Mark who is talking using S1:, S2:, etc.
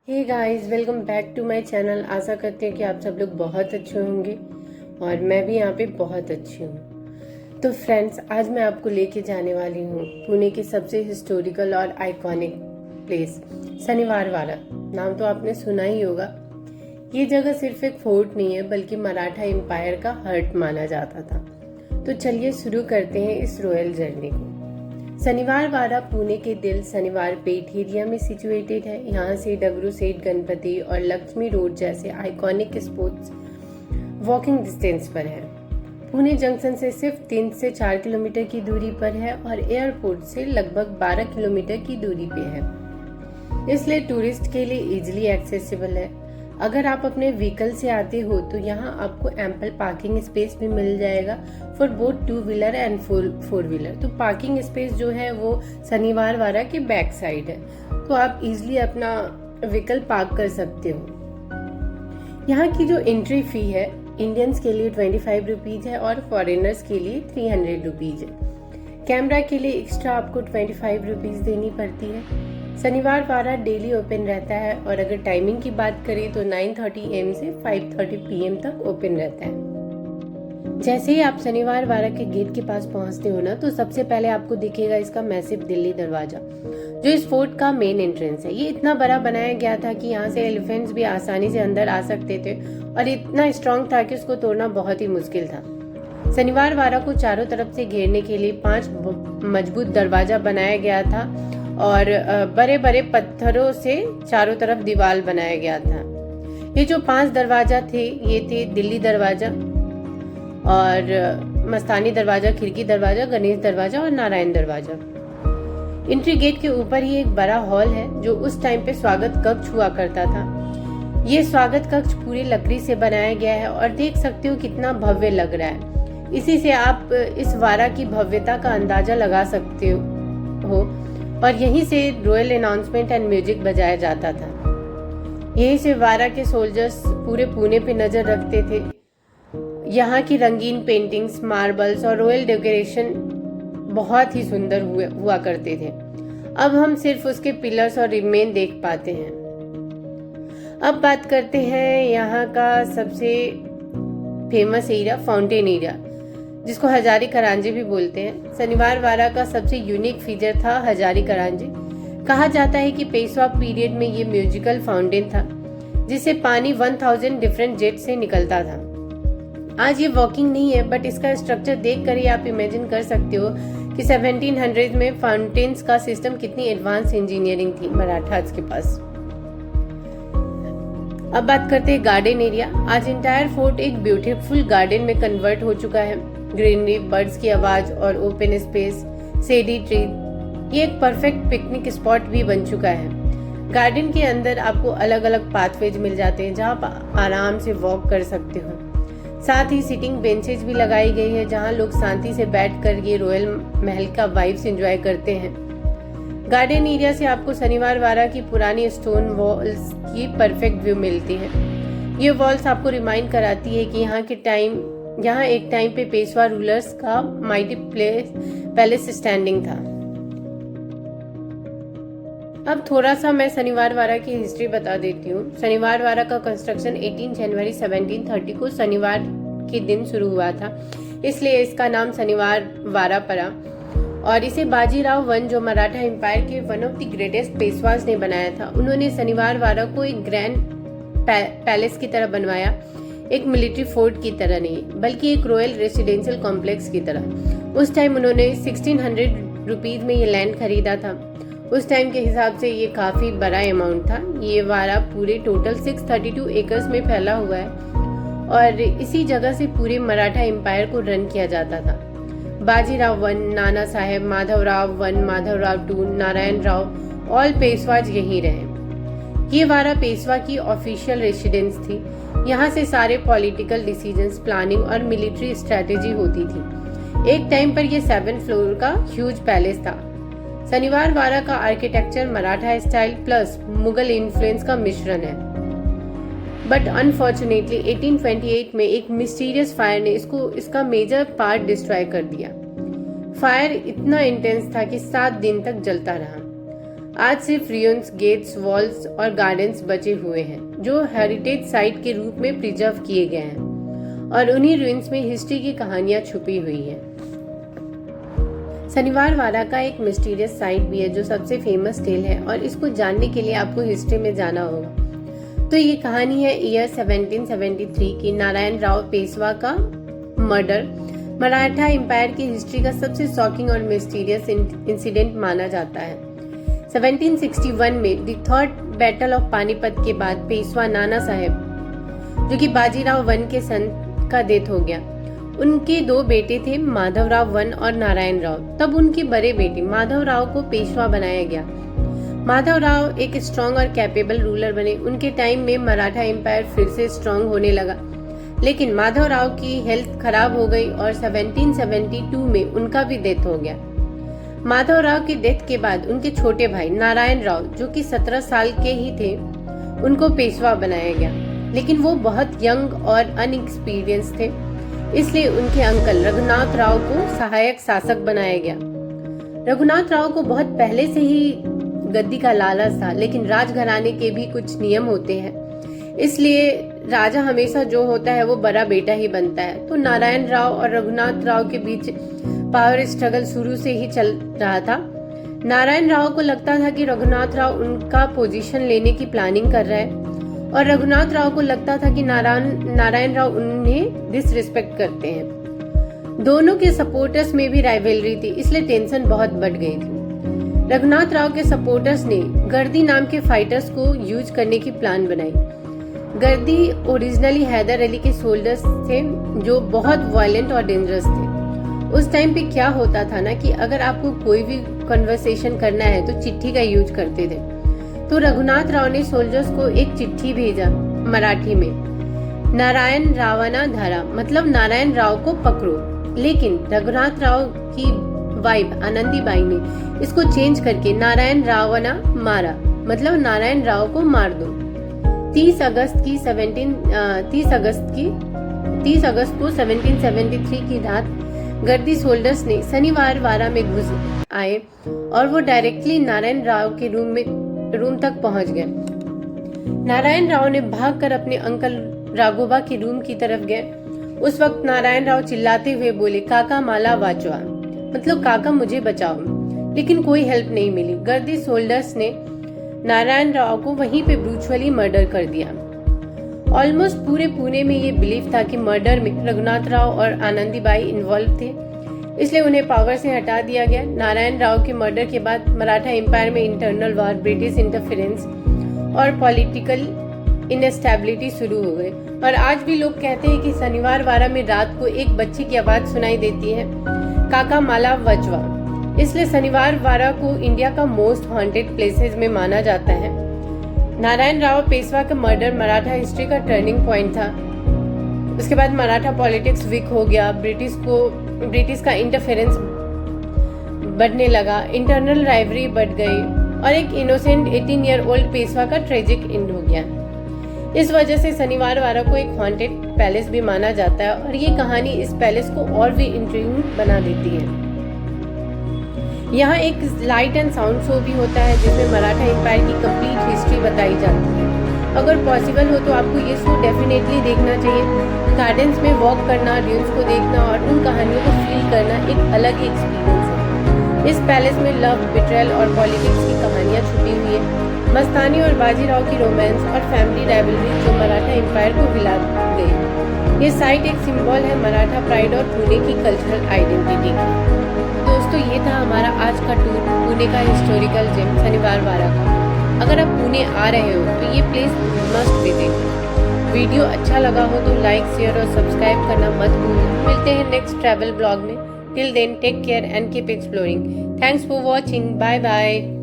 S1: Hey guys, welcome back to my channel. आशा करते हैं कि आप सब लोग बहुत अच्छे होंगे और मैं भी यहाँ पे बहुत अच्छी हूँ। तो फ्रेंड्स, आज मैं आपको लेके जाने वाली हूँ पुणे की सबसे हिस्टोरिकल और आइकॉनिक प्लेस शनिवार वाड़ा। नाम तो आपने सुना ही होगा। ये जगह सिर्फ एक फोर्ट नहीं है बल्कि मराठा एम्पायर का हर्ट माना जाता था। तो चलिए शुरू करते हैं इस रॉयल जर्नी को। शनिवार वाड़ा पुणे के दिल शनिवार पेट एरिया में सिचुएटेड है। यहाँ से डगरू सेठ गणपति और लक्ष्मी रोड जैसे आइकॉनिक स्पॉट्स वॉकिंग डिस्टेंस पर है। पुणे जंक्शन से सिर्फ 3 से 4 किलोमीटर की दूरी पर है और एयरपोर्ट से लगभग 12 किलोमीटर की दूरी पे है, इसलिए टूरिस्ट के लिए इजीली एक्सेसिबल है। अगर आप अपने व्हीकल से आते हो तो यहाँ आपको एम्पल पार्किंग स्पेस भी मिल जाएगा for both 2 wheeler and 4 wheeler. तो पार्किंग स्पेस जो है वो शनिवार वाड़ा के बैक साइड है, तो आप इजीली अपना व्हीकल पार्क कर सकते हो। यहाँ की जो एंट्री फी है इंडियंस के लिए 25 रुपीज है और फॉरेनर्स के लिए 300 रुपीज है। कैमरा के लिए एक्स्ट्रा आपको 25 रुपीज देनी पड़ती है। शनिवार वाड़ा डेली ओपन रहता है और अगर टाइमिंग की बात करें तो 9:30 AM से 5:30 PM तक ओपन रहता है। जैसे ही आप शनिवार वाड़ा के गेट के पास पहुंचते हो ना, तो सबसे पहले आपको दिखेगा इसका मैसिव दिल्ली दरवाजा, जो इस फोर्ट का मेन एंट्रेंस है। ये इतना बड़ा बनाया गया था कि यहाँ से एलिफेंट्स भी आसानी से अंदर आ सकते थे और इतना स्ट्रॉन्ग था कि उसको तोड़ना बहुत ही मुश्किल था। शनिवार वाड़ा को चारों तरफ से घेरने के लिए 5 मजबूत दरवाजा बनाया गया था और बड़े बड़े पत्थरों से चारों तरफ दीवार बनाया गया था। ये जो 5 दरवाजा थे ये थे दिल्ली दरवाजा और मस्तानी दरवाजा, खिड़की दरवाजा, गणेश दरवाजा और नारायण दरवाजा। एंट्री गेट के ऊपर ही एक बड़ा हॉल है जो उस टाइम पे स्वागत कक्ष हुआ करता था। ये स्वागत कक्ष पूरी लकड़ी से बनाया गया है और देख सकते हो कितना भव्य लग रहा है। इसी से आप इस वाड़ा की भव्यता का अंदाजा लगा सकते हो और यहीं से रॉयल अनाउंसमेंट एंड म्यूजिक बजाया जाता था। यहीं से वाड़ा के सोल्जर्स पूरे पुणे पे नजर रखते थे। यहाँ की रंगीन पेंटिंग्स, मार्बल्स और रॉयल डेकोरेशन बहुत ही सुंदर हुआ करते थे। अब हम सिर्फ उसके पिलर्स और रिमेन देख पाते हैं। अब बात करते हैं यहाँ का सबसे फेमस एरिया, फाउंटेन एरिया, जिसको हजारी करांजी भी बोलते हैं। शनिवार वाड़ा का सबसे यूनिक फीचर था हजारी करांजी। कहा जाता है कि पेशवा पीरियड में ये म्यूजिकल फाउंटेन था जिससे पानी 1000 डिफरेंट जेट से निकलता था। आज ये वॉकिंग नहीं है, बट इसका स्ट्रक्चर देख कर ही आप इमेजिन कर सकते हो कि 1700 में फाउंटेन्स का सिस्टम कितनी एडवांस इंजीनियरिंग थी मराठास के पास। अब बात करते हैं गार्डन एरिया। आज इंटायर फोर्ट एक ब्यूटीफुल गार्डन में कन्वर्ट हो चुका है। ग्रीनरी, बर्ड्स की आवाज और ओपन स्पेस, शेडी ट्री, ये एक परफेक्ट पिकनिक स्पॉट भी बन चुका है। गार्डन के अंदर आपको अलग अलग पाथवेज मिल जाते हैं जहां आप आराम से वॉक कर सकते हो। साथ ही सिटिंग बेंचेज भी लगाई गई है जहां लोग शांति से बैठकर ये रॉयल महल का वाइब्स एंजॉय करते हैं। गार्डन एरिया से आपको शनिवार वाड़ा की पुरानी स्टोन वॉल्स की परफेक्ट व्यू मिलती है। ये वॉल्स आपको रिमाइंड कराती है कि यहाँ एक टाइम पे पेशवा रूलर्स का माइटी पैलेस स्टैंडिंग था। अब थोड़ा सा मैं शनिवार वाड़ा की हिस्ट्री बता देती हूँ। शनिवार वाड़ा का कंस्ट्रक्शन 18 जनवरी 1730 को शनिवार के दिन शुरू हुआ था, इसलिए इसका नाम शनिवार वाड़ा पड़ा। और इसे बाजीराव वन, जो मराठा एम्पायर के one of the greatest Peshwas ने बनाया था, उन्होंने शनिवार वाड़ा को एक ग्रैंड पैलेस की तरह बनवाया। एक मिलिट्री फोर्ट की तरह नहीं, बल्कि एक रॉयल रेसिडेंशियल कॉम्प्लेक्स की तरह। उस टाइम उन्होंने 1600 रुपीज में ये लैंड खरीदा था। उस टाइम के हिसाब से ये काफी बड़ा अमाउंट था। ये वाड़ा पूरे टोटल 632 एकर्स में फैला हुआ है और इसी जगह से पूरे मराठा एम्पायर को रन किया जाता था। Bajirao one, Nana Saheb, Madhavrao one, Madhavrao two, Narayan Rao, all Peshwas यहीं रहे। ये वाड़ा पेशवा की ऑफिशियल रेसिडेंस थी। यहाँ से सारे पॉलिटिकल डिसीजंस, प्लानिंग और मिलिट्री स्ट्रेटेजी होती थी। एक टाइम पर यह 7 फ्लोर का ह्यूज पैलेस था। शनिवार वाड़ा का architecture Maratha style plus Mughal influence का मिश्रण है। बट अनफॉर्चुनेटली 1828 में एक मिस्टीरियस फायर ने इसका मेजर पार्ट डिस्ट्रॉय कर दिया। फायर इतना इंटेंस था कि 7 दिन तक जलता रहा। आज सिर्फ रियंस, गेट्स, वॉल्स और गार्डन्स बचे हुए हैं जो हेरिटेज साइट के रूप में प्रिजर्व किए गए हैं और उन्हीं रुइंस में हिस्ट्री की कहानियां छुपी हुई हैं। शनिवार वाला का एक मिस्टीरियस साइट भी है जो सबसे फेमस टेल है और इसको जानने के लिए आपको हिस्ट्री में जाना होगा। तो ये कहानी है ईयर 1773 की नारायण राव पेशवा का मर्डर। मराठा एम्पायर की हिस्ट्री का सबसे शॉकिंग और मिस्टीरियस इंसिडेंट माना जाता है। 1761 में the third battle of Panipat के बाद पेशवा नाना साहेब, जो कि बाजीराव वन के सन का डेथ हो गया। उनके दो बेटे थे, माधवराव वन और नारायण राव। तब उनके बड़े बेटे माधवराव को पेशवा बनाया गया। माधवराव एक स्ट्रॉन्ग और कैपेबल रूलर बने। उनके टाइम में मराठा एम्पायर फिर से स्ट्रॉन्ग होने लगा, लेकिन माधवराव की हेल्थ खराब हो गई और 1772 में उनका भी डेथ हो गया। माधवराव की डेथ के बाद उनके छोटे भाई नारायण राव, जो कि 17 साल के ही थे, उनको पेशवा बनाया गया, लेकिन वो बहुत यंग और अनएक्सपीरियंस थे, इसलिए उनके अंकल रघुनाथ राव को सहायक शासक बनाया गया। रघुनाथ राव को बहुत पहले से ही गद्दी का लालच था, लेकिन राजघराने के भी कुछ नियम होते हैं, इसलिए राजा हमेशा जो होता है वो बड़ा बेटा ही बनता है। तो नारायण राव और रघुनाथ राव के बीच पावर स्ट्रगल शुरू से ही चल रहा था। नारायण राव को लगता था कि रघुनाथ राव उनका पोजीशन लेने की प्लानिंग कर रहा है और रघुनाथ राव को लगता था कि नारायण राव उन्हें डिसरिस्पेक्ट करते हैं। दोनों के सपोर्टर्स में भी राइवलरी थी, इसलिए टेंशन बहुत बढ़ गई थी। रघुनाथ राव के सपोर्टर्स ने गर्दी नाम के फाइटर्स को यूज करने की प्लान बनाई। गर्दी ओरिजिनली हैदर अली के सोल्जर्स थे जो बहुत वायलेंट और डेंजरस थे। उस टाइम पे क्या होता था ना कि अगर आपको कोई भी कन्वर्सेशन करना है तो चिट्ठी का यूज करते थे। तो रघुनाथ राव ने सोल्जर्स को एक चिट्ठी भेजा मराठी में, नारायण रावणा धरा, मतलब नारायण राव को पकड़ो। लेकिन रघुनाथ राव की वाइफ आनंदीबाई ने इसको चेंज करके नारायण रावणा मारा, मतलब नारायण राव को मार दो। 30 अगस्त को 1773 की रात गर्दी सोल्जर्स ने शनिवार वारा में घुस आए और वो डायरेक्टली नारायण राव के रूम तक पहुंच गए। नारायण राव ने भागकर अपने अंकल राघोबा के रूम की तरफ गए। उस वक्त नारायण राव चिल्लाते हुए बोले, काका माला वाचवा, मतलब काका मुझे बचाओ, लेकिन कोई हेल्प नहीं मिली। गर्दी सोल्जर्स ने नारायण राव को वहीं पे ब्रूचुअली मर्डर कर दिया। ऑलमोस्ट पूरे पुणे में ये बिलीव था कि मर्डर में रघुनाथ राव और आनंदीबाई इन्वॉल्व थे, इसलिए उन्हें पावर से हटा दिया गया। नारायण राव के मर्डर के बाद मराठा एम्पायर में इंटरनल वॉर, ब्रिटिश इंटरफेरेंस और पॉलिटिकल इनस्टेबिलिटी शुरू हो गई। और आज भी लोग कहते हैं कि शनिवार वारा में रात को एक बच्चे की आवाज सुनाई देती है, काका माला वचवा। इसलिए शनिवार वारा को इंडिया का मोस्ट हॉन्टेड प्लेसेस में माना जाता है। नारायण राव पेशवा का मर्डर मराठा हिस्ट्री का टर्निंग पॉइंट था। उसके बाद मराठा पॉलिटिक्स वीक हो गया, ब्रिटिश का इंटरफेरेंस बढ़ने लगा, इंटरनल राइवरी बढ़ गई और एक इनोसेंट 18 ईयर ओल्ड पेशवा का ट्रेजिक एंड हो गया। इस वजह से शनिवार वारा को एक हॉन्टेड पैलेस भी माना जाता है और ये कहानी इस पैलेस को और भी इंट्रिगिंग बना देती है। यहाँ एक लाइट एंड साउंड शो भी होता है जिसमें मराठा एम्पायर की कंप्लीट हिस्ट्री बताई जाती है। अगर पॉसिबल हो तो आपको ये शो डेफिनेटली देखना चाहिए। गार्डन्स में वॉक करना, ड्यून्स को देखना और उन कहानियों को फील करना एक अलग ही एक्सपीरियंस है। इस पैलेस में लव, बिट्रेयल और पॉलिटिक्स की कहानियाँ छुपी हुई है। मस्तानी और बाजीराव की रोमांस और फैमिली राइवलरी जो मराठा एम्पायर को हिला गई। ये साइट एक सिंबल है मराठा प्राइड और पुणे की कल्चरल आइडेंटिटी की। दोस्तों, ये था हमारा आज का टूर पुणे का हिस्टोरिकल जेम शनिवार वारा का। अगर आप पुणे आ रहे हो तो ये प्लेस मस्ट विजिट। वीडियो अच्छा लगा हो तो लाइक, शेयर और सब्सक्राइब करना मत भूलना। मिलते हैं नेक्स्ट ट्रैवल ब्लॉग में। Till then take care and keep exploring. Thanks for watching. Bye bye.